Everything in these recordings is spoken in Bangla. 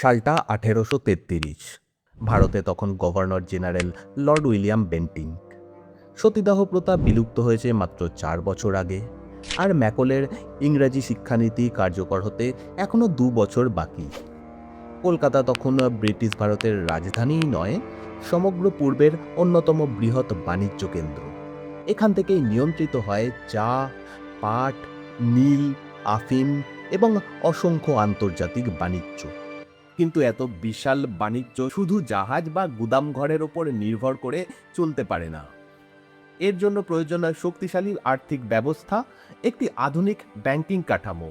সালটা 1833। ভারতে তখন governor general Lord William Bentinck. সতীদাহ প্রথা বিলুপ্ত হয়েছে মাত্র 4 বছর আগে, আর ম্যাকলের ইংরাজি শিক্ষানীতি কার্যকর হতে এখনও 2 বছর বাকি। কলকাতা তখন ব্রিটিশ ভারতের রাজধানীই নয়, সমগ্র পূর্বের অন্যতম বৃহৎ বাণিজ্য কেন্দ্র। এখান থেকেই নিয়ন্ত্রিত হয় চা, পাট, নীল, আফিম এবং অসংখ্য আন্তর্জাতিক বাণিজ্য। কিন্তু এত বিশাল বাণিজ্য শুধু জাহাজ বা গুদাম ঘরের ওপর নির্ভর করে চলতে পারে না। এর জন্য প্রয়োজন শক্তিশালী আর্থিক ব্যবস্থা, একটি আধুনিক ব্যাংকিং কাঠামো।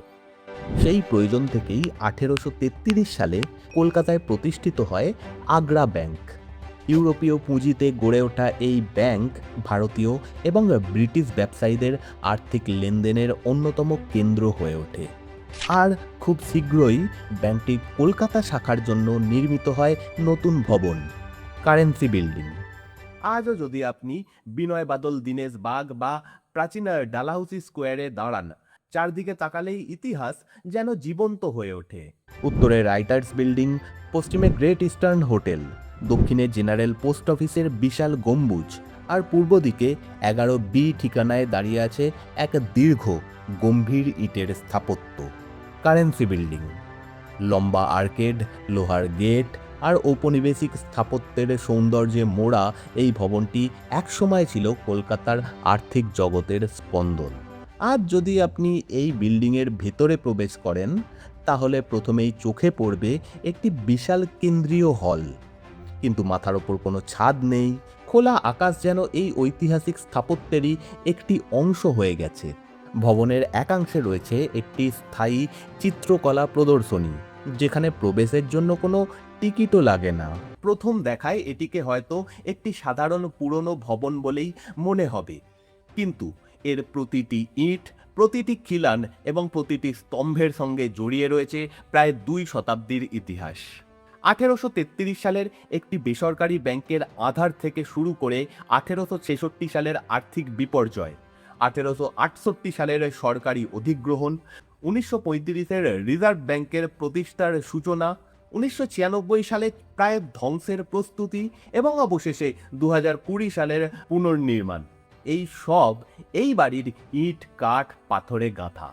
সেই প্রয়োজন থেকেই 1833 সালে কলকাতায় প্রতিষ্ঠিত হয় আগ্রা ব্যাংক। ইউরোপীয় পুঁজিতে গড়ে ওঠা এই ব্যাংক ভারতীয় এবং ব্রিটিশ ব্যবসায়ীদের আর্থিক লেনদেনের অন্যতম কেন্দ্র হয়ে ওঠে। আর খুব শীঘ্রই ব্যাংকটির কলকাতা শাখার জন্য নির্মিত হয় নতুন ভবন, কারেন্সি বিল্ডিং। আজও যদি আপনি বিনয় বাদল দীনেশ বাগ বা প্রাচীন ডালহাউসি স্কোয়ারে দাঁড়ান, চারদিকে তাকালেই ইতিহাস যেন জীবন্ত হয়ে ওঠে। উত্তরে রাইটার্স বিল্ডিং, পশ্চিমে গ্রেট ইস্টার্ন হোটেল, দক্ষিণে জেনারেল পোস্ট অফিসের বিশাল গম্বুজ, আর পূর্ব দিকে 11B ঠিকানায় দাঁড়িয়ে আছে এক দীর্ঘ গম্ভীর ইটের স্থাপত্য, কারেন্সি বিল্ডিং। লম্বা আর্কেড, লোহার গেট আর ঔপনিবেশিক স্থাপত্যের সৌন্দর্যে মোড়া এই ভবনটি একসময় ছিল কলকাতার আর্থিক জগতের স্পন্দন। আজ যদি আপনি এই বিল্ডিংয়ের ভেতরে প্রবেশ করেন, তাহলে প্রথমেই চোখে পড়বে একটি বিশাল কেন্দ্রীয় হল, কিন্তু মাথার ওপর কোনো ছাদ নেই। খোলা আকাশ যেন এই ঐতিহাসিক স্থাপত্যেরই একটি অংশ হয়ে গেছে। ভবনের একাংশে রয়েছে একটি স্থায়ী চিত্রকলা প্রদর্শনী, যেখানে প্রবেশের জন্য কোনো টিকিটও লাগে না। প্রথম দেখায় এটিকে হয়তো একটি সাধারণ পুরনো ভবন বলেই মনে হবে, কিন্তু এর প্রতিটি ইট, প্রতিটি খিলান এবং প্রতিটি স্তম্ভের সঙ্গে জড়িয়ে রয়েছে প্রায় 2 শতাব্দীর ইতিহাস। 1833 সালের একটি বেসরকারি ব্যাংকের আধার থেকে শুরু করে 1866 সালের আর্থিক বিপর্যয়, 1868 সালের সরকারি অধিগ্রহণ, 1935-এর রিজার্ভ ব্যাংকের প্রতিষ্ঠার সূচনা, 1996 সালে প্রায় ধ্বংসের প্রস্তুতি এবং অবশেষে 2020 সালের পুনর্নির্মাণ, এই সব এই বাড়ির ইট, কাঠ, পাথরে গাঁথা।